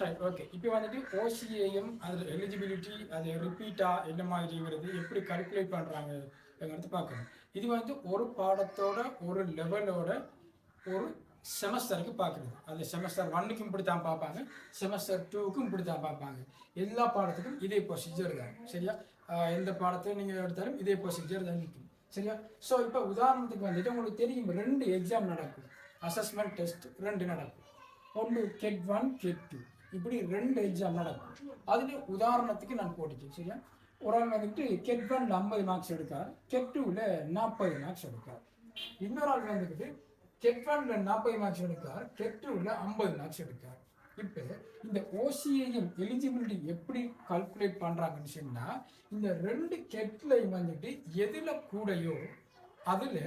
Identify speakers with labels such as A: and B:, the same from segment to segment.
A: சரி, ஓகே. இப்போ வந்துட்டு ஓசிஏஎம் அதில் எலிஜிபிலிட்டி அது ரிப்பீட்டாக என்ன மாதிரிங்கிறது எப்படி கால்குலேட் பண்ணுறாங்கங்கிறது பார்க்கணும். இது வந்து ஒரு பாடத்தோட ஒரு லெவலோட ஒரு செமஸ்டருக்கு பார்க்குறது. அது செமஸ்டர் 1க்கும் இப்படி தான் பார்ப்பாங்க, செமஸ்டர் 2க்கும் இப்படி தான் பார்ப்பாங்க. எல்லா பாடத்துக்கும் இதே ப்ரொசீஜர் தான். சரியா? எந்த பாடத்தை நீங்கள் எடுத்தாலும் இதே ப்ரொசீஜர் தான் நிற்கும். சரியா? ஸோ இப்போ உதாரணத்துக்கு வந்துட்டு உங்களுக்கு தெரியும் 2 எக்ஸாம் நடக்கும். அசஸ்மெண்ட் டெஸ்ட் 2 நடக்கும். ஒன்று கெட் 1 கெட் 2 இப்படி 2 எக்ஸாம் நடக்கும். அதில் உதாரணத்துக்கு நான் போட்டுச்சேன். சரியா? ஒரு ஆள் வந்துட்டு கெட் 1ல 50 மார்க்ஸ் எடுக்கார், கெட் 2ல 40 மார்க்ஸ் எடுக்கார். இன்னொரு ஆள் வந்துக்கிட்டு கெட் 1ல 40 மார்க்ஸ் எடுக்கார், கெட் 2ல 50 மார்க்ஸ் எடுக்கார். இப்போ இந்த ஓசிஏஎம் எலிஜிபிலிட்டி எப்படி கால்குலேட் பண்ணுறாங்கன்னு சொன்னால், இந்த 2 கெட்லையும் வந்துட்டு எதில் கூடையோ அதில்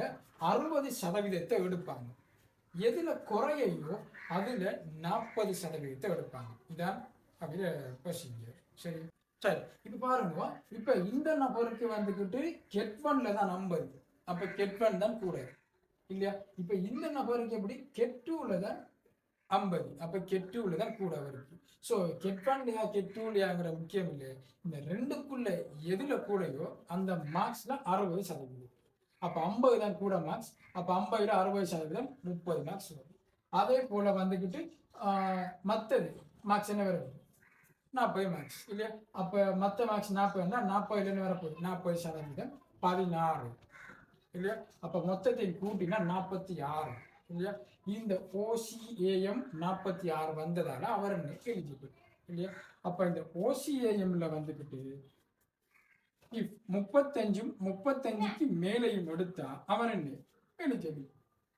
A: 60% எடுப்பாங்க, எதில் குறையையோ அதில் 40% எடுப்பாங்க. இதான் அப்படிய ப்ரொசீஜர். சரி சரி, இப்போ பாருங்க. இப்போ இந்த நபருக்கு வந்துக்கிட்டு கெட் 1ல தான் 50, அப்போ கெட் 1 தான் கூட இல்லையா? இப்போ இந்த நபருக்கு எப்படி கெட் 2ல தான் 50, அப்போ கெட் 2ல தான் கூட வருது. ஸோ கெட் 1லையா கெட் 2லையாங்கிற முக்கியம் இல்லை, இந்த ரெண்டுக்குள்ள எதில் கூடையோ அந்த மார்க்ஸ்ல 60%. அப்போ 50 தான் கூட மார்க்ஸ், அப்போ 50ல் 60% 30 மார்க்ஸ் வரும். அதே போல் வந்துக்கிட்டு மற்றது மார்க்ஸ் என்ன வருது 40 மார்க்ஸ் இல்லையா? அப்போ மற்ற மார்க்ஸ் 40ன்னா 40ல் என்ன வரப்போகுது 40% 16 இல்லையா? அப்போ மொத்தத்தை கூட்டினா 46 இல்லையா? இந்த ஓசிஏஎம் 46 வந்ததால அவர் எலிஜிபிள் இல்லையா? அப்போ இந்த ஓசிஏஎம்ல வந்துக்கிட்டு 35க்கு மேலையும் எடுத்தா அவர் என்ன எலிஜிபிள்.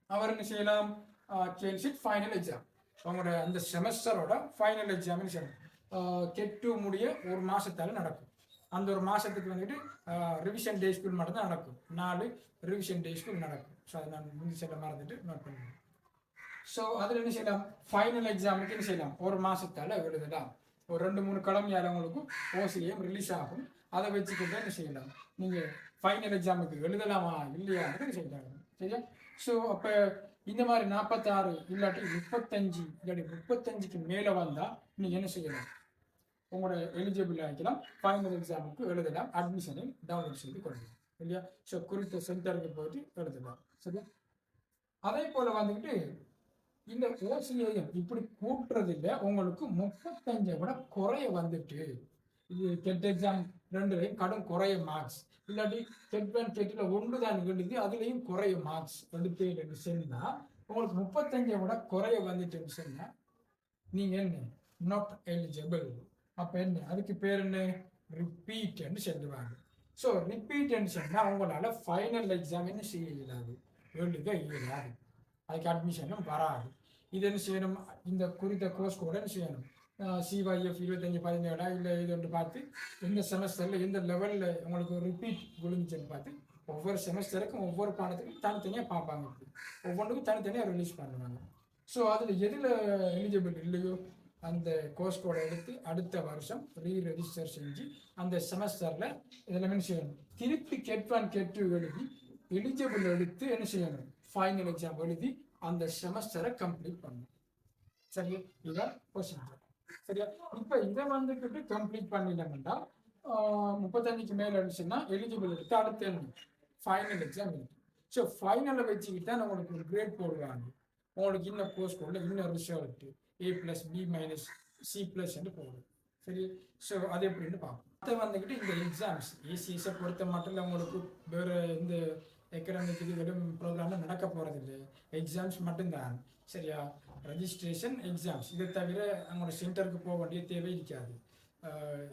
A: அவர் என்ன செய்யலாம், ஃபைனல் எக்ஸாம் அவங்களோட அந்த செமஸ்டரோட ஃபைனல் எக்ஸாம்னு செய்யணும். கெட் 2 முடிய ஒரு மாசத்தால நடக்கும். அந்த ஒரு மாசத்துக்கு வந்துட்டு ரிவிஷன் டே ஸ்கூல் மட்டும்தான் நடக்கும். 4 ரிவிஷன் டே ஸ்கூல் நடக்கும். ஸோ அதை நான் முந்தி செல்ல மறந்துட்டு நோட் பண்ணுவேன். ஸோ அதில் என்ன செய்யலாம், ஃபைனல் எக்ஸாமுக்கு என்ன செய்யலாம், ஒரு மாசத்தால எழுதலாம். ஒரு 2-3 கிழமையால் உங்களுக்கு ஓசிஏஎம் ரிலீஸ் ஆகும். அதை வச்சுக்கிட்டு என்ன செய்யலாம், நீங்கள் ஃபைனல் எக்ஸாமுக்கு எழுதலாமா இல்லையான்னு செய்யலாம். சரியா? ஸோ அப்போ இந்த மாதிரி 46 இல்லாட்டி 35 இல்லாட்டி 35க்கு மேலே வந்தால் நீங்கள் என்ன செய்யலாம், உங்களோட எலிஜிபிள் ஆகிக்கலாம், ஃபைனல் எக்ஸாமுக்கு எழுதலாம், அட்மிஷனை டவுன்லோட் செய்து கொள்ளலாம் இல்லையா? ஸோ குறித்த சென்டருக்கு போயிட்டு எழுதலாம். சரியா? அதே போல் வந்துக்கிட்டு இந்த ஓசிஏஎம் இப்படி கூட்டுறதில்ல உங்களுக்கு 35 விட குறைய வந்துட்டு, இது கெட் எக்ஸாம் 2லையும் கடும் குறைய மார்க்ஸ், இல்லாட்டி கெட் 1 கெட்டில் 1 தான் எழுதி அதுலேயும் குறைய மார்க்ஸ் எடுத்து சொன்னால் உங்களுக்கு 35 விட குறைய வந்துட்டுன்னு சொன்னால் நீங்கள் என்ன நாட் எலிஜிபிள். அப்போ என்ன அதுக்கு பேர் என்ன, ரிப்பீட்னு சொல்லுவாங்க. ஸோ ரிப்பீட்னு சொன்னால் உங்களால் ஃபைனல் எக்ஸாம் என்ன செய்ய இயலாது, எழுத இயலாது, அதுக்கு அட்மிஷனும் வராது. இது என்ன செய்யணும், இந்த குறித்த கோர்ஸ் கூட என்ன செய்யணும், சிஒய்எஃப் 25-17 இல்லை இது ஒன்று பார்த்து எந்த செமஸ்டரில் எந்த லெவலில் உங்களுக்கு ரிப்பீட் விழுந்துச்சுன்னு பார்த்து ஒவ்வொரு செமஸ்டருக்கும் ஒவ்வொரு பாடத்துக்கும் தனித்தனியாக பார்ப்பாங்க, ஒவ்வொன்றுக்கும் தனித்தனியாக ரிலீஸ் பண்ணுவாங்க. ஸோ அதில் எதில் எலிஜிபிள் இல்லையோ அந்த கோர்ஸ் கோடை எடுத்து அடுத்த வருஷம் ரெஜிஸ்டர் செஞ்சு அந்த செமஸ்டரில் இதில் என்ன செய்யணும், திருப்பி கெட் 1 கெட் 2 எழுதி எலிஜிபிள் எடுத்து என்ன செய்யணும், ஃபைனல் எக்ஸாம் எழுதி அந்த செமஸ்டரை கம்ப்ளீட் பண்ணணும். சரியா? இதுதான் ப்ரொசீஜர். சரியா? இப்போ இதை வந்துக்கிட்டு கம்ப்ளீட் பண்ணிட்டோம்னா 35க்கு மேலே இருந்துச்சுன்னா எலிஜிபிள் எடுத்து அடுத்த ஃபைனல் எக்ஸாம் எழுதி. ஸோ ஃபைனலை வச்சுக்கிட்டு தான் உங்களுக்கு ஒரு கிரேட் போடுவாங்க. உங்களுக்கு இன்னும் கோர்ஸ் கோடில் இன்னும் ரிசல்ட் A+B-C+ போடும். சரி? ஸோ அது எப்படின்னு பார்ப்போம். அதை வந்துக்கிட்டு இந்த எக்ஸாம்ஸ் ஏசிஎஸை பொறுத்த மட்டும் இல்லை, உங்களுக்கு வேறு இந்த எக்கனாமிக் இதுகளும் ப்ரோக்ராமில் நடக்க போகிறதில்லை, எக்ஸாம்ஸ் மட்டும்தான். சரியா? ரெஜிஸ்ட்ரேஷன் எக்ஸாம்ஸ் இதை தவிர அவங்களோட சென்டருக்கு போக வேண்டிய தேவை இருக்காது.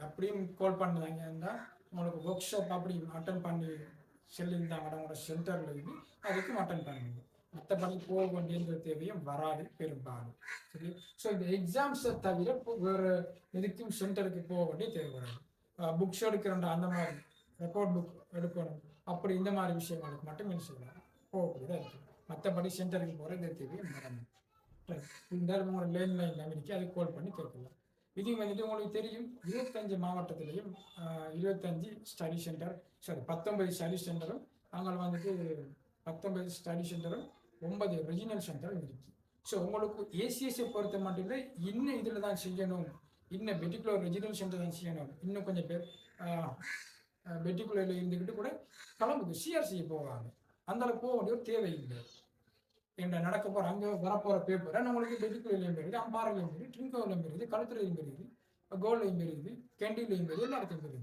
A: அப்படியும் கால் பண்ணுறாங்கன்னா உங்களுக்கு ஒர்க் ஷாப் அப்படி அட்டன் பண்ணி சொல்லியிருந்தாங்கன்னா உங்களோட சென்டரில் இருந்து அதுக்கும் அட்டன் பண்ணுங்க, மற்றபடி போக வேண்டிய தேவையும் வராது பெரும்பாலும். சரி? ஸோ இந்த எக்ஸாம்ஸை தவிர வேறு எதுக்கும் சென்டருக்கு போக வேண்டிய தேவை வராது. புக்ஸ் எடுக்கிறோன்ற அந்த மாதிரி ரெக்கார்ட் புக் எடுக்கணும் அப்படி இந்த மாதிரி விஷயங்களுக்கு மட்டும் என்ன செய்யலாம், போகக்கூடியதாக இருக்குது. மற்றபடி சென்டருக்கு போகிற இந்த தேவையும் வரணும். இருந்தாலும் உங்களோட லேண்ட்லைன் நம்பிக்கை அதுக்கு கால் பண்ணி கேட்கலாம். இது வந்துட்டு உங்களுக்கு தெரியும் 25 மாவட்டத்திலையும் 25 ஸ்டடி சென்டர், 19 ஸ்டடி சென்டரும், அங்கே வந்துட்டு 19 ஸ்டடி சென்டரும் 9 ரிஜினல் சென்டரும் இருக்குது. ஸோ உங்களுக்கு ஏசிஎஸ்ஸை பொறுத்த மட்டும் இல்லை, இன்னும் இதில் தான் செய்யணும், இன்னும் பெட்டிகுலர் ரெஜிடல் சென்டர் தான் செய்யணும், இன்னும் கொஞ்சம் பேர் பெட்டிகுலரில் இருந்துக்கிட்டு கூட கிளம்புது சிஆர்சியை போவாங்க. அந்த அளவுக்கு போக வேண்டிய ஒரு தேவையில்லை. என்ற நடக்க போகிற அங்கே வரப்போகிற பேப்பரை நம்மளுக்கு பெட்டிகுலர்லையும் பெறுது, அம்பாறையிலையும் பெறுது, ட்ரிங்கோவிலையும் பெறுது, கழுத்துலையும் பெறுது, கோல்லையும் பெறுது, கெண்டிலையும் பெறுது, எல்லா இடத்தையும் பெறுது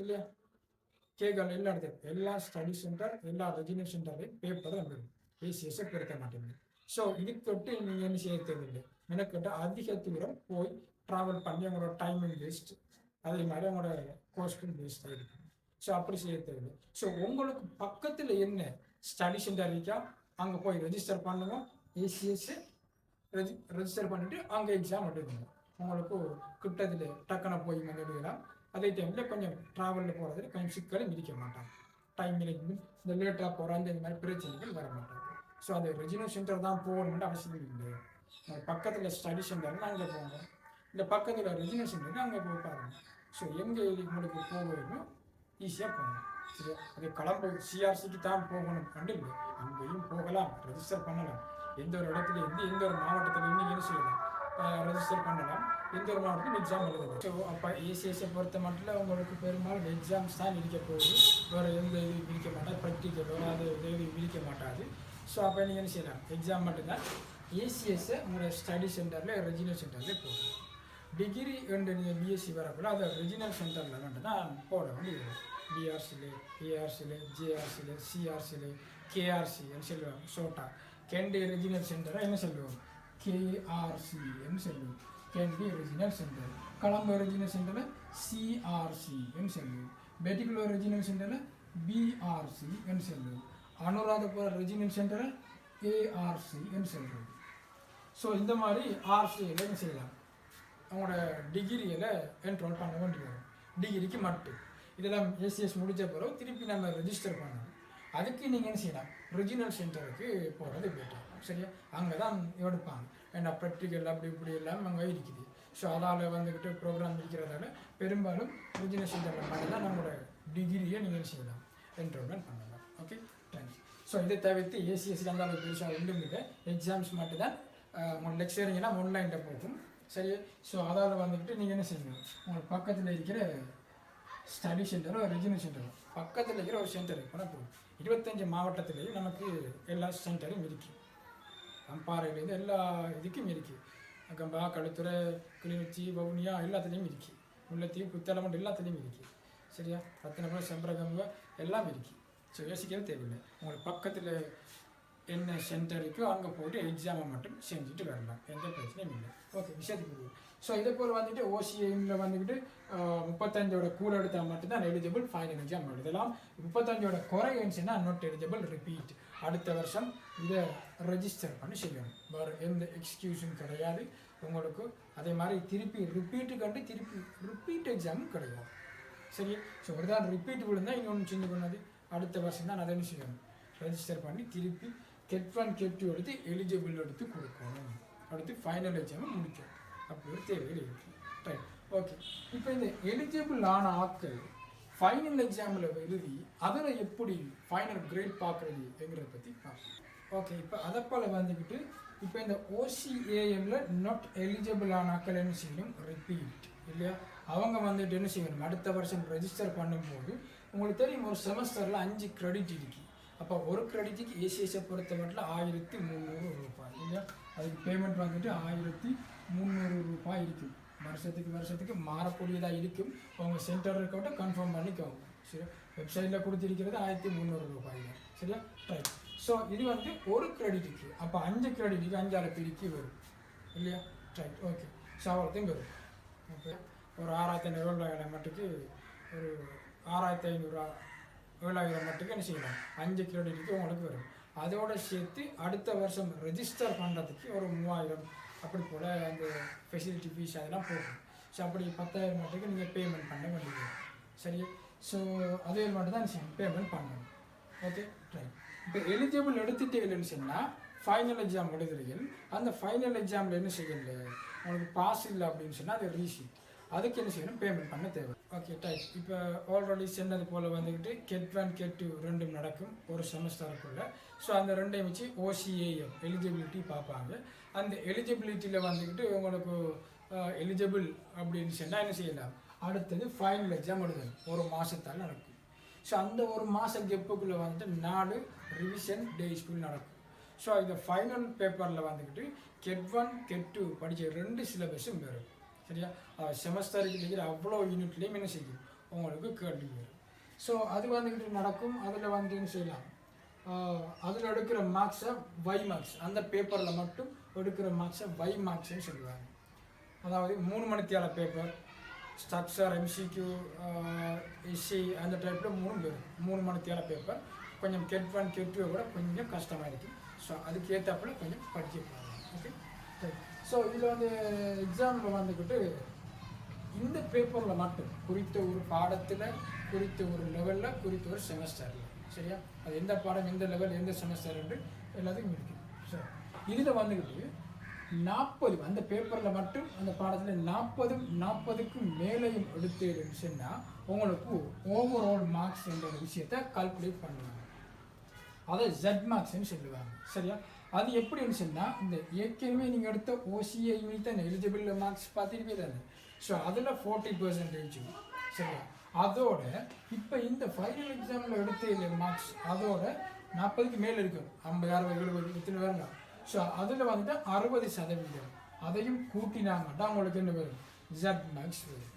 A: இல்லையா? கேகல் எல்லா இடத்தையும், எல்லா ஸ்டடி சென்டர், எல்லா ரெஜினல் சென்டர்லையும் பேப்பர் தான் பெறுது. ஏசிஎஸ்ஸை பெருத்த மாட்டேங்குது. ஸோ இதுக்கு தொட்டு நீங்கள் என்ன செய்ய தேவையில்லை, மெனக்கிட்ட அதிக தூரம் போய் ட்ராவல் பண்ணி அவங்களோட டைமிங் வேஸ்ட், அதே மாதிரி அவங்களோட கோஸ்டும் வேஸ்ட் ஆகிருக்கு. ஸோ அப்படி செய்ய தேவையில்லை. ஸோ உங்களுக்கு பக்கத்தில் என்ன ஸ்டடி சென்டர் இருக்கா அங்கே போய் ரெஜிஸ்டர் பண்ணுங்க. ஏசிஎஸ் ரெஜிஸ்டர் பண்ணிவிட்டு அங்கே எக்ஸாம் எழுதுங்க. உங்களுக்கு கிட்டத்தில் டக்குன்னு போய் எழுதலாம். அதே டைமில் கொஞ்சம் ட்ராவலில் போகிறதுல கொஞ்சம் சிக்கலும் இருக்க மாட்டாங்க. டைம் மேனேஜ்மெண்ட், இந்த லேட்டாக போகிற இந்த மாதிரி பிரச்சனைகள் வர மாட்டாங்க. ஸோ அது ரெஜினல் சென்டர் தான் போகணும்னு அவசியம் இல்லை. பக்கத்தில் ஸ்டடி சென்டர்னு அங்கே போங்க, இல்லை பக்கத்தில் ரெஜினல் சென்டருக்கு அங்கே போய் பாருங்க. ஸோ எங்கே உங்களுக்கு போகணும் ஈஸியாக போகணும். சரி, அது கிளம்பு சிஆர்சிக்கு தான் போகணும் கண்டு இல்லை, அங்கேயும் போகலாம், ரெஜிஸ்டர் பண்ணலாம். எந்த ஒரு இடத்துல இருந்து எந்த ஒரு மாவட்டத்தில் இருந்து என்ன செய்யலாம், ரெஜிஸ்டர் பண்ணலாம். எந்த ஒரு மாவட்டத்தில் எக்ஸாம் எழுதலாம். ஸோ அப்போ ஏசிஎஸ்ஸை பொறுத்த மட்டும் உங்களுக்கு பெரும்பாலும் எக்ஸாம்ஸ் தான் இருக்க போகுது. வேறு எந்த இது விதிக்க மாட்டாது, ப்ராக்டிக்கல் வேறு அது இது விதிக்க மாட்டாது. ஸோ அப்போ நீங்கள் என்ன செய்யலாம், எக்ஸாம் மட்டும்தான். ஏசிஎஸ்ஸை உங்களோட ஸ்டடி சென்டரில் ரெஜினல் சென்டரில் போடணும். டிகிரி என்று நீங்கள் பிஎஸ்சி வரக்குள்ள அதை ரெஜினல் சென்டரில் மட்டும் தான் போட வேண்டியது. பிஆர்சியில், ஏஆர்சியில், ஜேஆர்சியில், சிஆர்சியில், கேஆர்சின்னு சொல்லுவாங்க. ஷோட்டா கேண்டி ரெஜினல் சென்டரை என்ன சொல்லுவோம், கேஆர்சின்னு சொல்லுவோம். Candy Reginald centre. Colombo Reginald சென்டரில் சிஆர்சின்னு சொல்லுவோம். பெட்டிகுலர் ரெஜினல் சென்டரில் பிஆர்சின்னு சொல்லுவோம். அனுராதபுரம் ரெஜினல் சென்டரில் ஏஆர்சின்னு சொல்லுவோம். ஸோ இந்த மாதிரி ஆர்சியில் என்ன செய்யலாம், அவங்களோட டிகிரியில் என்ரோல் பண்ண வேண்டி வரும். டிகிரிக்கு மட்டும் இதெல்லாம் ஏசிஎஸ் முடித்த பிறகு திருப்பி நம்ம ரெஜிஸ்டர் பண்ணணும். அதுக்கு நீங்கள் என்ன செய்யலாம், ரெஜினல் சென்டருக்கு போகிறது பெட்டர். சரியா, அங்கே தான் எடுப்பாங்க. ஏன்னா ப்ராக்டிக்கல் அப்படி இப்படி எல்லாம் அங்கே இருக்குது. ஸோ அதால் வந்துக்கிட்டு ப்ரோக்ராம் இருக்கிறதால பெரும்பாலும் ரெஜினல் சென்டரில் மட்டும் தான் நம்மளோட டிகிரியை நீங்கள் செய்யலாம், என்ரோல்மெண்ட் பண்ணலாம். Okay, thanks. ஸோ இதை தவிர்த்து ஏசிஎஸ்சில் அந்த அளவுக்கு பெருசாக ஒன்றும் இல்லை. எக்ஸாம்ஸ் மட்டும் தான் உங்கள் லெக்சரிங்கன்னா ஆன்லைனில் போகும். சரி, ஸோ அதால் வந்துக்கிட்டு நீங்கள் என்ன செய்யணும், உங்களுக்கு பக்கத்தில் இருக்கிற ஸ்டடி சென்டரோ ரெஜினல் சென்டரோ பக்கத்தில் இருக்கிற ஒரு சென்டர் போனால் போகும். 25 மாவட்டத்திலேயும் நமக்கு எல்லா சென்டரும் இருக்குது. அம்பாறையிலேருந்து எல்லா இதுக்கும் இருக்குது. கம்பா, களுத்துறை, கிளிநொச்சி, வவுனியா எல்லாத்துலேயும் இருக்குது. முல்லைத்தீவு, புத்தளமண்டு எல்லாத்துலேயும் இருக்குது. சரியா, ரத்தினபுரம், செம்பரகம்பு எல்லாம் இருக்குது. ஸோ யோசிக்கவே தேவையில்லை. உங்களுக்கு பக்கத்தில் என்ன சென்டர் இருக்கோ அங்கே போய்ட்டு எக்ஸாமை மட்டும் செஞ்சுட்டு வரலாம், எந்த பிரச்சனையும் இல்லை. ஓகே, விஷயத்துக்கு. ஸோ இதே போல் வந்துட்டு ஓசிஎம்மில் வந்துக்கிட்டு 35 கூட எடுத்தால் மட்டும்தான் எலிஜிபிள் ஃபைனல் எக்ஸாம் எழுதலாம். 35 குறை இருந்துச்சுன்னா நாட் எலிஜிபிள் ரிப்பீட். அடுத்த வருஷம் இதை ரெஜிஸ்டர் பண்ணி செய்யணும். வேறு எந்த எக்ஸ்கியூஷன் கிடையாது உங்களுக்கு. அதே மாதிரி திருப்பி ரிப்பீட்டு கண்டு திருப்பி ரிப்பீட் எக்ஸாமும் கிடையாது. சரி, ஸோ ஒரு தான் ரிப்பீட் விழுந்தால் இன்னொன்று செஞ்சு பண்ணாது. அடுத்த வருஷம் தான் அதை என்ன செய்யணும், ரெஜிஸ்டர் பண்ணி திருப்பி கெட் 1 கெட் 2 எடுத்து எலிஜிபிள் எடுத்து கொடுக்கணும். அடுத்து ஃபைனல் எக்ஸாமை முடிக்கணும். அப்படி ஒரு தேவையில் இருக்குது. Right, okay. இப்போ இந்த எலிஜிபிள் ஆன ஆட்கள் ஃபைனல் எக்ஸாமில் எழுதி அதில் எப்படி ஃபைனல் கிரேட் பார்க்குறதுங்கிறத பற்றி பார்க்கலாம். ஓகே, இப்போ அதை போல் வந்துக்கிட்டு இப்போ இந்த ஓசிஏஎம்மில் நாட் எலிஜிபிள் ஆன ஆட்கள் என்ன செய்யணும், ரிப்பீட் இல்லையா, அவங்க வந்துட்டு என்ன செய்யணும், அடுத்த வருஷம் ரெஜிஸ்டர் பண்ணும்போது உங்களுக்கு தெரியும் ஒரு செமஸ்டரில் 5 கிரெடிட் இருக்குது. அப்போ ஒரு கிரெடிட்டுக்கு ஏசிஎஸ்ஸை பொறுத்த மட்டும் 1300 ரூபாய் இல்லையா. அதுக்கு பேமெண்ட் வந்துட்டு 1300 ரூபாய் இருக்கும். வருஷத்துக்கு மாறக்கூடியதாக இருக்கும். உங்கள் சென்டர் இருக்கட்டும் கன்ஃபார்ம் பண்ணிக்கோங்க. சரி, வெப்சைட்டில் கொடுத்துருக்கிறது 1300 ரூபாய் தான். சரியா, ரைட். ஸோ இது வந்து ஒரு கிரெடிட்டுக்கு. அப்போ 5 கிரெடிட்டுக்கு 5 பிரிக்கு வரும் இல்லையா. Right, okay. ஸோ அவ்வளோத்தையும் வரும். ஓகே, ஒரு 6500 மட்டுக்கு ஒரு 6500 7,000 மட்டுக்கு என்ன செய்யலாம், 5 கிரெடிட்டுக்கு உங்களுக்கு வரும். அதோடு சேர்த்து அடுத்த வருஷம் ரெஜிஸ்டர் பண்ணுறதுக்கு ஒரு 3000 அப்படி போல் அந்த ஃபெசிலிட்டி ஃபீஸ் அதெல்லாம் போகும். ஸோ அப்படி 10,000 மட்டுக்கு நீங்கள் பேமெண்ட் பண்ண வேண்டியது. சரி, ஸோ அதே மட்டும் தான் செய்யணும், பேமெண்ட் பண்ணணும். Okay, right. இப்போ எலிஜிபிள் எடுத்துகிட்டே இல்லைன்னு சொன்னால் ஃபைனல் எக்ஸாம் எழுதுறீர்கள். அந்த ஃபைனல் எக்ஸாமில் என்ன செய்யலை, உங்களுக்கு பாஸ் இல்லை அப்படின்னு சொன்னால் அது ரீஷீட். அதுக்கு என்ன செய்யணும், பேமெண்ட் பண்ண தேவை. Okay type. இப்போ ஆல்ரெடி சொன்னது போல் வந்துக்கிட்டு கெட் 1 கெட் 2 ரெண்டும் நடக்கும் ஒரு செமஸ்டருக்குள்ளே. ஸோ அந்த ரெண்டையும் வச்சு OCAM எலிஜிபிலிட்டி பார்ப்பாங்க. அந்த எலிஜிபிலிட்டியில் வந்துக்கிட்டு உங்களுக்கு எலிஜிபிள் அப்படின்னு சொன்னால் என்ன செய்யலாம், அடுத்தது ஃபைனல் எக்ஸாம் எழுதணும். ஒரு மாதத்தால் நடக்கும். ஸோ அந்த ஒரு மாதம் கெப்புக்குள்ளே வந்துட்டு 4 ரிவிஷன் டே ஸ்கூல் நடக்கும். ஸோ இந்த ஃபைனல் பேப்பரில் வந்துக்கிட்டு கெட் 1 கெட் 2 படித்த 2 சிலபஸும் வரும். சரியா, செமஸ்டருக்கு இருக்கிற அவ்வளோ யூனிட்லேயும் என்ன செய்யும் உங்களுக்கு கேள்வி வரும். ஸோ அது வந்துக்கிட்டு நடக்கும். அதில் வந்து என்ன செய்யலாம், அதில் எடுக்கிற மார்க்ஸை வை மார்க்ஸ், அந்த பேப்பரில் மட்டும் எடுக்கிற மார்க்ஸை வை மார்க்ஸ்ன்னு சொல்லுவாங்க. அதாவது 3 மணித்தியால பேப்பர், ஸ்ட்ரக்சர், MCQ, எஸ்சி அந்த டைப்பில் 3 வரும். 3 மணித்தியால பேப்பர் கொஞ்சம் கெட் 1 கெட் 2 விட கொஞ்சம் கஷ்டமாக இருக்குது. ஸோ அதுக்கு ஏற்றாப்புல கொஞ்சம் படிக்க போகிறாங்க. ஓகே, ஸோ இதில் வந்து எக்ஸாமில் வந்துக்கிட்டு இந்த பேப்பரில் மட்டும் குறித்த ஒரு பாடத்தில், குறித்த ஒரு லெவலில், குறித்த ஒரு செமஸ்டரில், சரியா, அது எந்த பாடம், எந்த லெவல், எந்த செமஸ்டர் என்று எல்லாத்துக்கும் இருக்குது. ஸோ இதில் வந்துக்கிட்டு 40 அந்த பேப்பரில் மட்டும் அந்த பாடத்தில் 40க்கும் மேலேயும் எடுத்துருந்துச்சுன்னா உங்களுக்கு ஓவரால் மார்க்ஸ் என்ற ஒரு விஷயத்தை கால்குலேட் பண்ணுவாங்க. அதை Z மார்க்ஸ்ன்னு சொல்லுவாங்க. சரியா, அது எப்படின்னு சொன்னால், இந்த ஏற்கனவே நீங்கள் எடுத்த OCA யூனிட் தான் எலிஜிபிள் மார்க்ஸ் பார்த்துருப்பே தானே. ஸோ அதில் 40%. சரியா, அதோட இப்போ இந்த ஃபைனல் எக்ஸாமில் எடுத்த மார்க்ஸ் அதோட 40க்கு மேலே இருக்கும். 50, 60, 70 இத்தனை வரலாம். ஸோ அதில் வந்துட்டு 60% அதையும் கூட்டினாங்கன்னா உங்களுக்கு என்ன வரும், Z மார்க்ஸ் வரும்.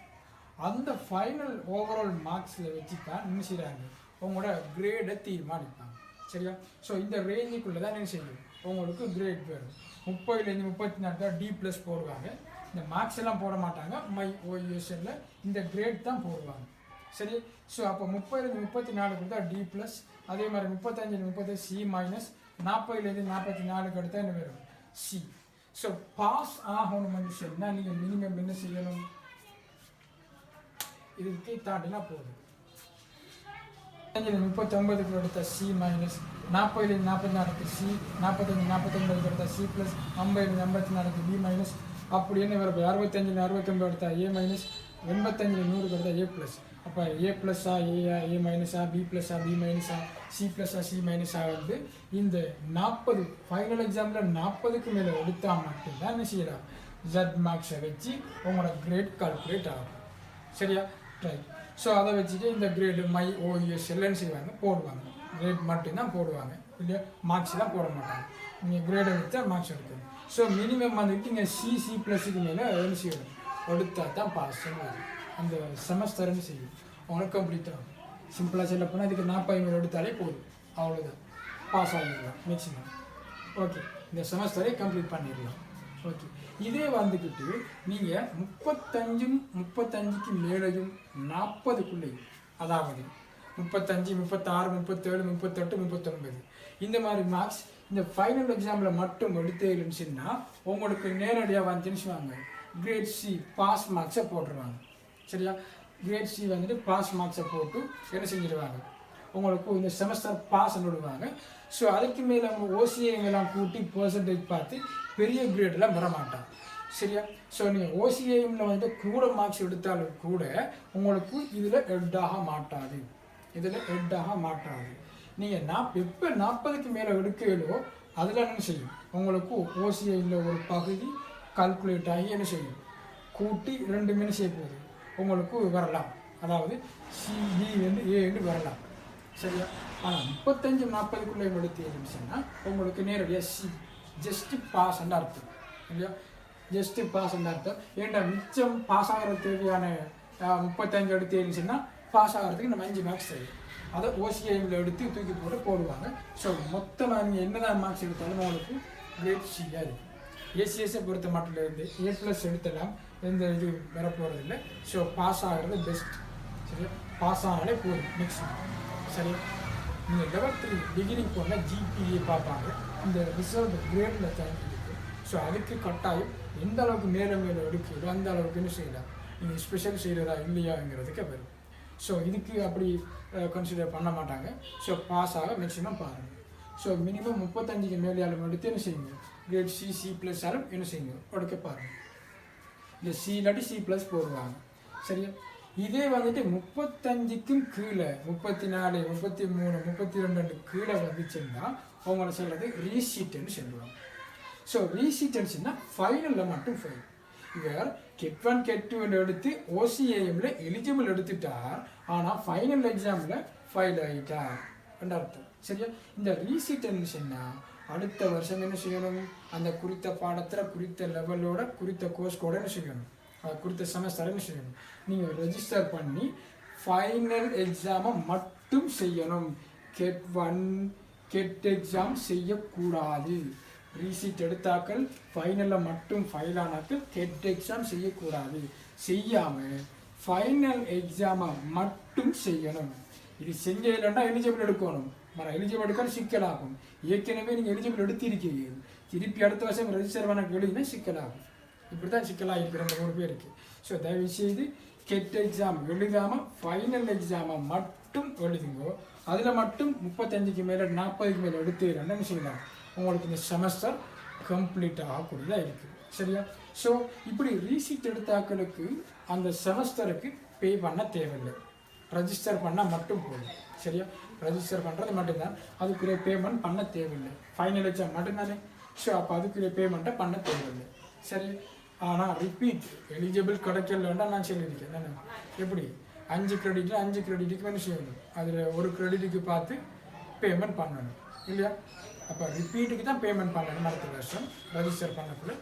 A: அந்த ஃபைனல் ஓவரால் மார்க்ஸில் வச்சு தான் என்ன செய்கிறாங்க, உங்களோட கிரேடை தீர்மானிப்பாங்க. சரியா, ஸோ இந்த ரேஞ்சுக்குள்ளே தான் என்ன செய்யும் உங்களுக்கு கிரேட் வரும். 30லேருந்து 34 தான் D+ போடுவாங்க. இந்த மார்க்ஸ் எல்லாம் போட மாட்டாங்க. MyOUSL இந்த கிரேட் தான் போடுவாங்க. சரி, ஸோ அப்போ 30லேருந்து 34 தான் D+, அதே மாதிரி 35லேருந்து 30 C-, 40லேருந்து 44 அடுத்தா என்ன வரும் C. ஸோ பாஸ் ஆகணும்னு சொன்னால் நீங்கள் மினிமம் என்ன செய்யணும், இதுக்கு தாண்டினா போதும். 39க்கு எடுத்த C-, 40லேருந்து 44க்கு C, 45 45 எடுத்த C+, 50 54க்கு B-, அப்படி என்ன வரும். 65 69 எடுத்தா A-, 85 100 எடுத்தா A+. அப்போ A+, A, A-, B+, B-, C+, C- வந்து இந்த 40 ஃபைனல் எக்ஸாமில் 40க்கு மேலே எடுத்தால் மட்டும்தான் என்ன செய்யலாம், Z மார்க்ஸை வச்சு உங்களோட கிரேட் கால்குலேட் ஆகும். சரியா, ரைட். ஸோ அதை வச்சுட்டு இந்த கிரேடு MyOUSLன்னு செய்வாங்க, போடுவாங்க. கிரேட் மட்டும்தான் போடுவாங்க, இல்லையா, மார்க்ஸ்லாம் போட மாட்டாங்க. நீங்கள் கிரேடை வச்சா மார்க்ஸ் எடுக்கணும். ஸோ மினிமம் வந்துட்டு நீங்கள் C+க்கு மேலே என்ன செய்யணும், எடுத்தா தான் பாஸ் வரும். அந்த செமஸ்டர்னு செய்யும் உங்களுக்கு கம்ப்ளீட் ஆகும். சிம்பிளாக சொல்ல போனால் இதுக்கு 40 மேலே எடுத்தாலே போதும், அவ்வளோதான், பாஸ் ஆகிடலாம் மேக்ஸிமம். ஓகே, இந்த செமஸ்டரை கம்ப்ளீட் பண்ணிடலாம். ஓகே, இதே வந்துக்கிட்டு நீங்கள் 35க்கு மேலேயும் 40க்குள்ளேயும், அதாவது 35, 36, 37, 38, 39 இந்த மாதிரி மார்க்ஸ் இந்த ஃபைனல் எக்ஸாமில் மட்டும் எடுத்து இருந்துச்சுன்னா உங்களுக்கு நேரடியாக வந்துச்சுன்னு கிரேட் C பாஸ் மார்க்ஸை போட்டுருவாங்க. சரியா, கிரேட் C வந்துட்டு பாஸ் மார்க்ஸை போட்டு என்ன செஞ்சிடுவாங்க, உங்களுக்கு இந்த செமஸ்டர் பாஸ் விடுவாங்க. ஸோ அதுக்கு மேலே அவங்க OCAM கூட்டி பர்சன்டேஜ் பார்த்து பெரிய கிரேடெலாம் வர மாட்டாங்க. சரியா, ஸோ நீங்கள் OCAM வந்து கூட மார்க்ஸ் எடுத்தாலும் கூட உங்களுக்கு இதில் ஹெட்டாக மாட்டாது. நீங்கள் எப்போ 40க்கு மேலே எடுக்கலோ அதில் என்ன செய்யும், உங்களுக்கு OCAM ஒரு பகுதி கால்குலேட் ஆகி என்ன செய்யும், கூட்டி 2 என்ன செய்ய போகுது உங்களுக்கு வரலாம். அதாவது CB வந்து A என்று வரலாம். சரியா, ஆனால் 35 40க்குள்ளே எடுத்து இருந்துச்சுன்னா உங்களுக்கு நேரடியாக C ஜஸ்ட்டு பாஸ் அர்த்தம், இல்லையா, ஜஸ்ட்டு பாஸ் அர்த்தம். ஏன்டா மிச்சம் பாஸ் ஆகிற தேவையான 35 எடுத்து இருந்துச்சுன்னா பாஸ் ஆகிறதுக்கு நம்ம 5 மார்க்ஸ் தெரியும். அதை OCAM எடுத்து தூக்கி போட்டு போடுவாங்க. ஸோ மொத்தமாக நீங்கள் என்னதான் மார்க்ஸ் எடுத்தாலும் உங்களுக்கு கிரேட் C-யாக இருக்குது. ACS பொறுத்த மட்டும் இருந்து A+ எடுத்தலாம், எந்த இது வரப்போகிறதில்லை. ஸோ பாஸ் ஆகிறது பெஸ்ட். சரியா, பாஸ் ஆனாலே போதும் மேக்ஸிமம். சரியா, நீங்கள் லெவல் 3 டிகிரி போனால் GPA பார்ப்பாங்க. இந்த ரிசல்ட் கிரேடில் தாண்டி இருக்குது. ஸோ அதுக்கு கட்டாயம் எந்த அளவுக்கு மேலே எடுக்குதோ அந்த அளவுக்கு என்ன செய்யலாம், நீங்கள் ஸ்பெஷல் செய்கிறதா இல்லையாங்கிறதுக்கு வரும். ஸோ இதுக்கு அப்படி கன்சிடர் பண்ண மாட்டாங்க. ஸோ பாஸ் ஆக மேக்ஸிமம் பாருங்கள். ஸோ மினிமம் 35க்கு மேலே எடுத்து என்ன செய்யுங்க, கிரேட் C++ என்ன செய்யுங்க எடுக்க பாருங்கள். இந்த C இல்லாட்டி C+ போடுவாங்க. சரியா, இதே வந்துட்டு 35க்கும் கீழே 34, 33, 32 கீழே வந்துச்சுன்னா அவங்கள சொல்கிறது ரீசீட்டுன்னு சொல்லுவாங்க. ஸோ ரீசீட்டுன்னு ஃபைனலில் மட்டும் ஃபெயில். இவர் கெட் 1 கெட் 2 எடுத்து ஓசிஏஎம்ல எலிஜிபிள் எடுத்துட்டார், ஆனால் ஃபைனல் எக்ஸாமில் ஃபெயில் ஆகிட்டார் என்ற அர்த்தம். சரியா? இந்த ரீசீட்டுன்னு அடுத்த வருஷம் என்ன செய்யணும், அந்த குறித்த பாடத்தில் குறித்த லெவலோட குறித்த கோர்ஸ் கூட என்ன செய்யணும், குறித்த செமஸ்டர் என்ன செய்யணும், நீங்கள் ரெஜிஸ்டர் பண்ணி ஃபைனல் எக்ஸாமை மட்டும் செய்யணும். கெட் 1 கெட் எக்ஸாம் செய்யக்கூடாது. ரீசீட் எடுத்தாக்கள் ஃபைனலில் மட்டும் ஃபைல் ஆனாக்கள் கெட் எக்ஸாம் செய்யக்கூடாது. செய்யாமல் ஃபைனல் எக்ஸாமை மட்டும் செய்யணும். இது செஞ்ச இல்லைன்னா எலிஜிபிள் எடுக்கணும். எலிஜிபிள் எடுக்கணும் சிக்கலாகும். ஏற்கனவே நீங்கள் எலிஜிபிள் எடுத்திருக்கீங்க, திருப்பி அடுத்த வருஷம் ரெஜிஸ்டர் பண்ண எழுதினா சிக்கலாகும். இப்படி தான் சிக்கலாக இருக்கிற அந்த 3 பேருக்கு. ஸோ தயவுசெய்து கெட் எக்ஸாம் எழுதாமல் ஃபைனல் எக்ஸாமை மட்டும் எழுதுங்கோ. அதில் மட்டும் 35க்கு மேலே 40க்கு மேலே எடுத்து என்ன செய்யலாம், உங்களுக்கு இந்த செமஸ்டர் கம்ப்ளீட் ஆகக்கூடியதாக இருக்குது. சரியா? ஸோ இப்படி ரீசீட் எடுத்தாக்களுக்கு அந்த செமஸ்டருக்கு பே பண்ண தேவையில்லை, ரெஜிஸ்டர் பண்ணால் மட்டும் போதும். சரியா? ரெஜிஸ்டர் பண்ணுறது மட்டும்தான், அதுக்குரிய பேமெண்ட் பண்ண தேவையில்லை. ஃபைனல் எக்ஸாம் மட்டும்தானே. ஸோ அப்போ அதுக்குரிய பேமெண்ட்டை பண்ண தேவையில்லை. சரி? ஆனால் ரிப்பீட் எலிஜிபிள் கிடைக்கலன்னா நான் சொல்லியிருக்கேன் தானே, எப்படி 5 கிரெடிட்டில் 5 கிரெடிட்டுக்கு என்ன செய்யணும், அதில் ஒரு கிரெடிட்டுக்கு பார்த்து பேமெண்ட் பண்ணணும் இல்லையா? அப்போ ரிப்பீட்டுக்கு தான் பேமெண்ட் பண்ணணும். அடுத்த வருஷம் ரெஜிஸ்டர் பண்ணக்குள்ள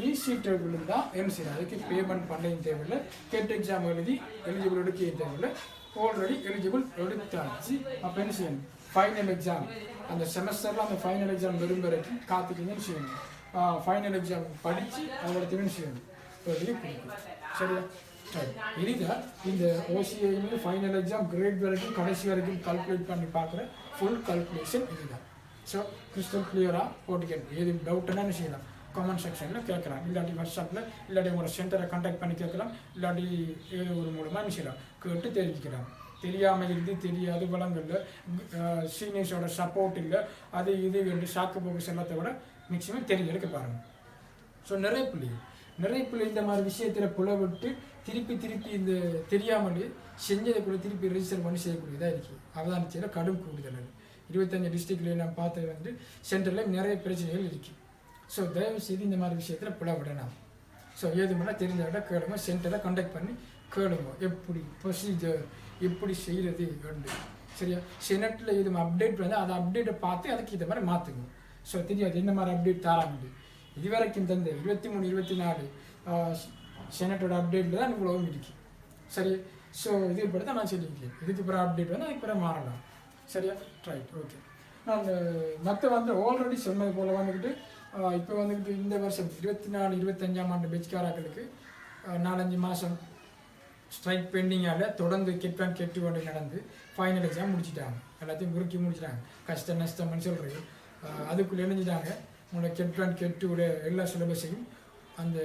A: ரீசீட்டுக்கு தான் என்ன செய்யணும், அதுக்கு பேமெண்ட் பண்ணவும் தேவையில்லை. கெட் எக்ஸாம் எழுதி எலிஜிபிள் எடுக்க தேவையில்லை. ஆல்ரெடி எலிஜிபிள் எடுத்தாச்சு. அப்போ என்ன செய்யணும், ஃபைனல் எக்ஸாம் அந்த செமஸ்டரில் அந்த ஃபைனல் எக்ஸாம் வரும் வரைக்கும் காத்துக்கிங்கன்னு செய்யணும். ஃபைனல் எக்ஸாம் படித்து அதோட திறன் செய்யணும், எழுதி கொடுக்கணும். சரியா? இதுதான் இந்த ஓசிஐ ஃபைனல் எக்ஸாம் கிரேட் வரைக்கும் கடைசி வரைக்கும் கால்குலேட் பண்ணி பார்க்குற ஃபுல் கால்குலேஷன் இதுதான். ஸோ கிறிஸ்டல் கிளியராக போட்டுக்கணும். எது டவுட்னா என்ன செய்யலாம், கமெண்ட் செக்ஷனில் கேட்கலாம், இல்லாட்டி வாட்ஸ்அப்பில், இல்லாட்டி உங்களோட சென்டரை கான்டாக்ட் பண்ணி கேட்கலாம், இல்லாட்டி ஏதோ ஒரு மூலமாக என்ன செய்யலாம், கேட்டு தெரிஞ்சுக்கலாம். தெரியாமல் இருந்து தெரியாது வளங்களில் சீனியர்ஸோட சப்போர்ட் இல்லை, அது இது என்று சாக்கு போக்கு செல்லத்தை விட மேக்ஸிமம் தெரிஞ்செடுக்க பாருங்கள். ஸோ நிறைய பிள்ளை இந்த மாதிரி விஷயத்தில் புலவிட்டு திருப்பி இந்த தெரியாமலே செஞ்சதுக்குள்ளே திருப்பி ரெஜிஸ்டர் பண்ணி செய்யக்கூடியதாக இருக்குது. அவதானிச்சையில் கடும் கூடுதல். 25 டிஸ்ட்ரிக்ட்லேயே நான் பார்த்தது வந்து சென்டரில் நிறைய பிரச்சனைகள் இருக்குது. ஸோ தயவுசெய்து இந்த மாதிரி விஷயத்தில் புலவிடலாம். ஸோ எதுவுமே தெரிஞ்ச விட கேளுங்க, சென்டரை கான்டாக்ட் பண்ணி கேளுங்க, எப்படி ப்ரொசீஜர் எப்படி செய்கிறது உண்டு. சரியா? செனட்டில் எதுவும் அப்டேட் வந்து அதை அப்டேட்டை பார்த்து அதுக்கு இதை மாதிரி மாற்றுங்க. ஸோ தெரியாது என்ன மாதிரி அப்டேட் தராங்க. இது வரைக்கும் தந்த 23, 24 செனட்டோட அப்டேட்டில் தான் இவ்வளவும் இருக்குது. சரி? ஸோ இது படி தான் நான் சொல்லியிருக்கேன். இதுக்கு பிறகு அப்டேட் வந்து அதுக்கு பிறகு மாறலாம். சரியா? Right, okay. நான் மற்ற வந்து ஆல்ரெடி சொன்னது போல் வந்துக்கிட்டு இப்போ வந்துக்கிட்டு இந்த வருஷம் 24, 25ஆம் ஆண்டு பெச்காராக்களுக்கு 4-5 மாதம் ஸ்ட்ரைக் பெண்டிங்கால் தொடர்ந்து கெட் 1 கெட் 2 நடந்து ஃபைனல் எக்ஸாம் முடிச்சிட்டாங்க. எல்லாத்தையும் குறுக்கி முடிச்சிட்டாங்க. கஷ்டம் நஷ்டம்னு சொல்கிறது அதுக்குள்ளே இணைஞ்சிட்டாங்க. உங்களோட கெட் 1 கெட் 2 எல்லா சிலபஸையும் அந்த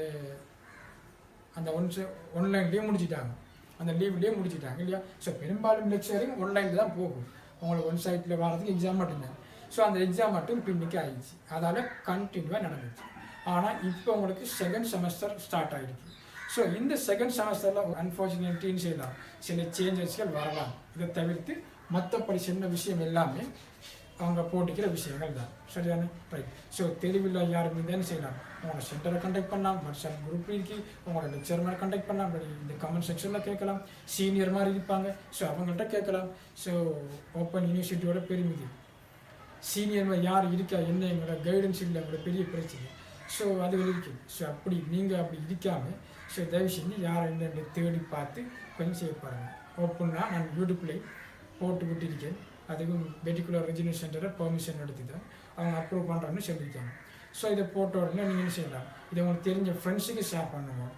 A: அந்த ஒன்லைன்லேயே முடிச்சிட்டாங்க, அந்த லீவ்லேயே முடிச்சிட்டாங்க இல்லையா? ஸோ பெரும்பாலும் லெக்சரிங் ஒன்லைனில் தான் போகும். உங்களுக்கு ஒன் சைட்டில் வரதுக்கு எக்ஸாம் மட்டும்தான். ஸோ அந்த எக்ஸாம் மட்டும் பின்னிக்கு ஆகிடுச்சு, அதால் கண்டினியூவாக நடந்துச்சு. ஆனால் இப்போ உங்களுக்கு செகண்ட் செமஸ்டர் ஸ்டார்ட் ஆகிடுச்சு. ஸோ இந்த செகண்ட் செமஸ்டரில் அன்ஃபார்ச்சுனேட்லின்னு செய்யலாம், சில சேஞ்சஸ்கள் வரலாம். இதை தவிர்த்து மற்றபடி சின்ன விஷயம் எல்லாமே அவங்க போட்டிக்கிற விஷயங்கள் தான். சரிதானே? ரைட். ஸோ தெளிவில்லை யாருமே தான் செய்யலாம், உங்களோட சென்டரை கான்டாக்ட் பண்ணலாம், வாட்ஸ்அப் குரூப் இருக்கு, உங்களோட லெக்சர் மாதிரி கான்டாக்ட் பண்ணலாம், இந்த கமெண்ட் செக்ஷனில் கேட்கலாம், சீனியர் மாதிரி இருப்பாங்க, ஸோ அவங்கள்ட்ட கேட்கலாம். ஸோ ஓப்பன் யூனிவர்சிட்டியோட பெருமிதி சீனியர் மாதிரி யார் இருக்கா, என்ன எங்களோட கைடன்ஸ் இல்லை, எங்களோட பெரிய பிரச்சனை. ஸோ அது இருக்குது. ஸோ அப்படி நீங்கள் அப்படி இருக்காமல் ஸோ தயவு செஞ்சு யாரை என்னென்ன தேடி பார்த்து கொஞ்சம் செய்ய பாருங்கள். ஓப்பன்னா நான் யூடியூப்லேயே போட்டு விட்டுருக்கேன். அதுக்கும் பெட்டிகுலர் ரெஜினல் சென்டரை பெர்மிஷன் எடுத்து தான் அவங்க அப்ரூவ் பண்ணுறான்னு சொல்லியிருக்காங்க. ஸோ இதை போட்ட உடனே நீங்கள் என்ன செய்யலாம், இதை உங்களுக்கு தெரிஞ்ச ஃப்ரெண்ட்ஸுக்கு ஷேர் பண்ணுவோம்.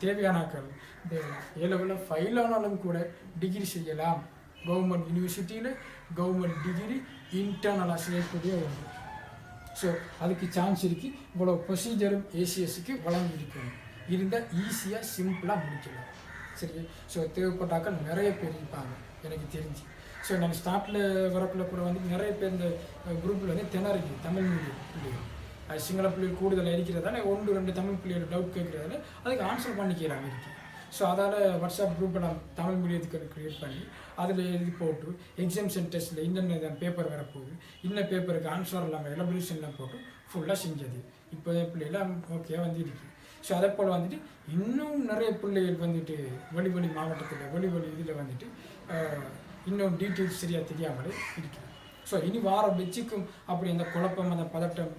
A: தேவையானாக்கள் இந்த ஏலெவலில் ஃபைல் ஆனாலும் கூட டிகிரி செய்யலாம். கவர்மெண்ட் யூனிவர்சிட்டியில் கவர்மெண்ட் டிகிரி இன்டர்னலாக செய்யக்கூடிய ஒன்று. ஸோ அதுக்கு சான்ஸ் இருக்குது. இவ்வளோ ப்ரொசீஜரும் ஏசிஎஸ்க்கு வழங்கியிருக்கணும், இருந்தால் ஈஸியாக சிம்பிளாக முடிக்கலாம். சரி? ஸோ தேவைப்பட்டாக்கள் நிறைய பேர் இருப்பாங்க எனக்கு தெரிஞ்சு. ஸோ நான் ஸ்டார்ட்டில் வரக்குள்ள கூட வந்து நிறைய பேர் இந்த குரூப்பில் வந்து திணறிக்கு தமிழ் மீடியம் பிள்ளைகள், அது சிங்கள பிள்ளைகள் கூடுதலாக இருக்கிறதால 1-2 தமிழ் பிள்ளைகள் டவுட் கேட்குறதால அதுக்கு ஆன்சர் பண்ணிக்கிறாங்க இருக்குது. ஸோ அதால் வாட்ஸ்அப் குரூப்பை நான் தமிழ் மீடியத்துக்கு க்ரியேட் பண்ணி அதில் எழுதி போட்டு எக்ஸாம் சென்டர்ஸில் இன்னென்ன பேப்பர் வரப்போகுது இன்னும் பேப்பருக்கு ஆன்சர் இல்லாமல் எலபரேஷன்லாம் போட்டு ஃபுல்லாக செஞ்சது. இப்போ பிள்ளைலாம் ஓகே வந்து இருக்குது. ஸோ அதே போல் வந்துட்டு இன்னும் நிறைய பிள்ளைகள் வந்துட்டு வெளி மாவட்டத்தில் வெளி இதில் வந்துட்டு இன்னும் டீட்டெயில்ஸ் சரியாக தெரியாமலே இருக்குது. ஸோ இனி வார பெச்சுக்கும் அப்படி அந்த குழப்பம் அந்த பதட்டம்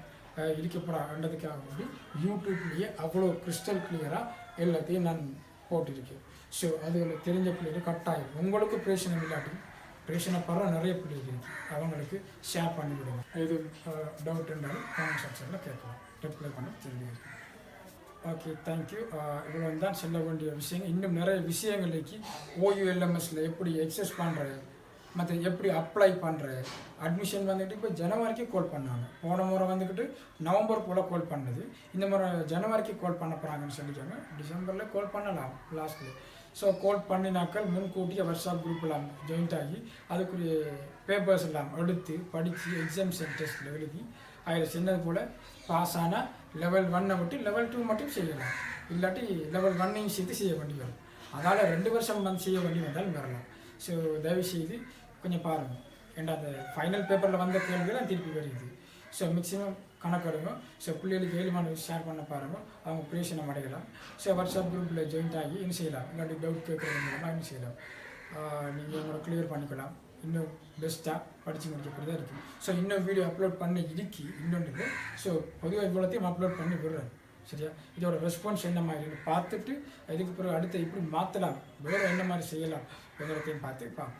A: இருக்கப்படாதுக்காக வேண்டி யூடியூப்லேயே அவ்வளோ கிறிஸ்டல் கிளியராக எல்லாத்தையும் நான் போட்டிருக்கேன். ஸோ அது தெரிஞ்ச பிள்ளைகள் கட்டாயம் உங்களுக்கு பிரச்சனை இல்லாட்டி பிரச்சனை படுற நிறைய பிள்ளைகள் இருக்குது, அவங்களுக்கு ஷேர் பண்ணி விடுங்க. இது டவுட் இருந்தாலும் கமெண்ட் செக்ஷனில் கேட்கலாம், ரிப்ளை பண்ண தெரியும். Okay, thank you. இவ்வளோ தான் சொல்ல வேண்டிய விஷயங்கள். இன்னும் நிறைய விஷயங்களுக்கு OULMSல எப்படி எக்ஸஸ் பண்ணுறது, மற்ற எப்படி அப்ளை பண்ணுறது, அட்மிஷன் வந்துட்டு இப்போ ஜனவரிக்கு கால் பண்ணாங்க. போன முறை வந்துக்கிட்டு நவம்பர் போல் கால் பண்ணது, இந்த முறை ஜனவரிக்கு கால் பண்ண போகிறாங்கன்னு சொல்லிட்டாங்க. டிசம்பரில் கால் பண்ணலாம் லாஸ்ட்டில். ஸோ கால் பண்ணினாக்கள் முன்கூட்டியே வாட்ஸ்அப் குரூப்பெல்லாம் ஜாயின்ட் ஆகி அதுக்குரிய பேப்பர்ஸ் எல்லாம் எடுத்து படித்து எக்ஸாம் சென்டர்ஸில் எழுதி அதில் சின்னது போல் பாஸ் ஆனால் லெவல் 1 விட்டு லெவல் 2 மட்டும் செய்யலாம், இல்லாட்டி லெவல் 1 சேர்த்து செய்ய வேண்டி வரும். அதால் 2 வருஷம் வந்து செய்ய வேண்டி வந்தாலும் வரலாம். ஸோ தயவுசெய்து கொஞ்சம் பாருங்கள், ஏன்னா அந்த ஃபைனல் பேப்பரில் வந்த கேள்வியெல்லாம் திருப்பி வருது. So maximum கணக்கெடுங்க. ஸோ பிள்ளைகளுக்கு ஏழுமான ஷேர் பண்ண பாருங்கள், அவங்க பிரேஷனை அடையலாம். ஸோ வாட்ஸ்அப் குரூப்பில் ஜாயின்ட் ஆகி என்ன செய்யலாம், இல்லாட்டி டவுட் கேட்குறது மூலமாக என்ன செய்யலாம், நீங்கள் உங்களை கிளியர் பண்ணிக்கலாம். இன்னும் பெஸ்ட்டாக படித்து முடிக்கக்கூடிய தான் இருக்குது. ஸோ இன்னும் வீடியோ அப்லோட் பண்ணி இன்னொன்று. ஸோ பொதுவாக இவ்வளோத்தையும் அப்லோட் பண்ணி விடுறேன், சரியா? இதோட ரெஸ்பான்ஸ் என்ன மாதிரி பார்த்துட்டு இதுக்கு பிறகு அடுத்து இப்படி மாற்றலாம், வேறு என்ன மாதிரி செய்யலாம் எங்களுக்கையும் பார்ப்போம்.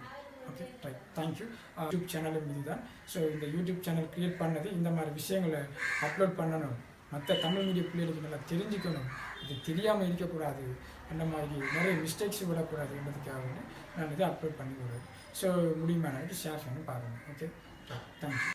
A: Okay, right, thank you. யூடியூப் சேனலும் இது தான். ஸோ இந்த யூடியூப் சேனல் க்ரியேட் பண்ணது இந்த மாதிரி விஷயங்களை அப்லோட் பண்ணணும், மற்ற தமிழ் மீடிய பிள்ளைகளுக்கு நல்லா தெரிஞ்சுக்கணும், இது தெரியாமல் இருக்கக்கூடாது, அந்த மாதிரி நிறைய மிஸ்டேக்ஸ் விடக்கூடாது என்பதுக்காக நான் இதை அப்லோட் பண்ணி விடுறேன். ஸோ முடியுமா ஷேர் பண்ணி பாருங்கள். Okay, thank you.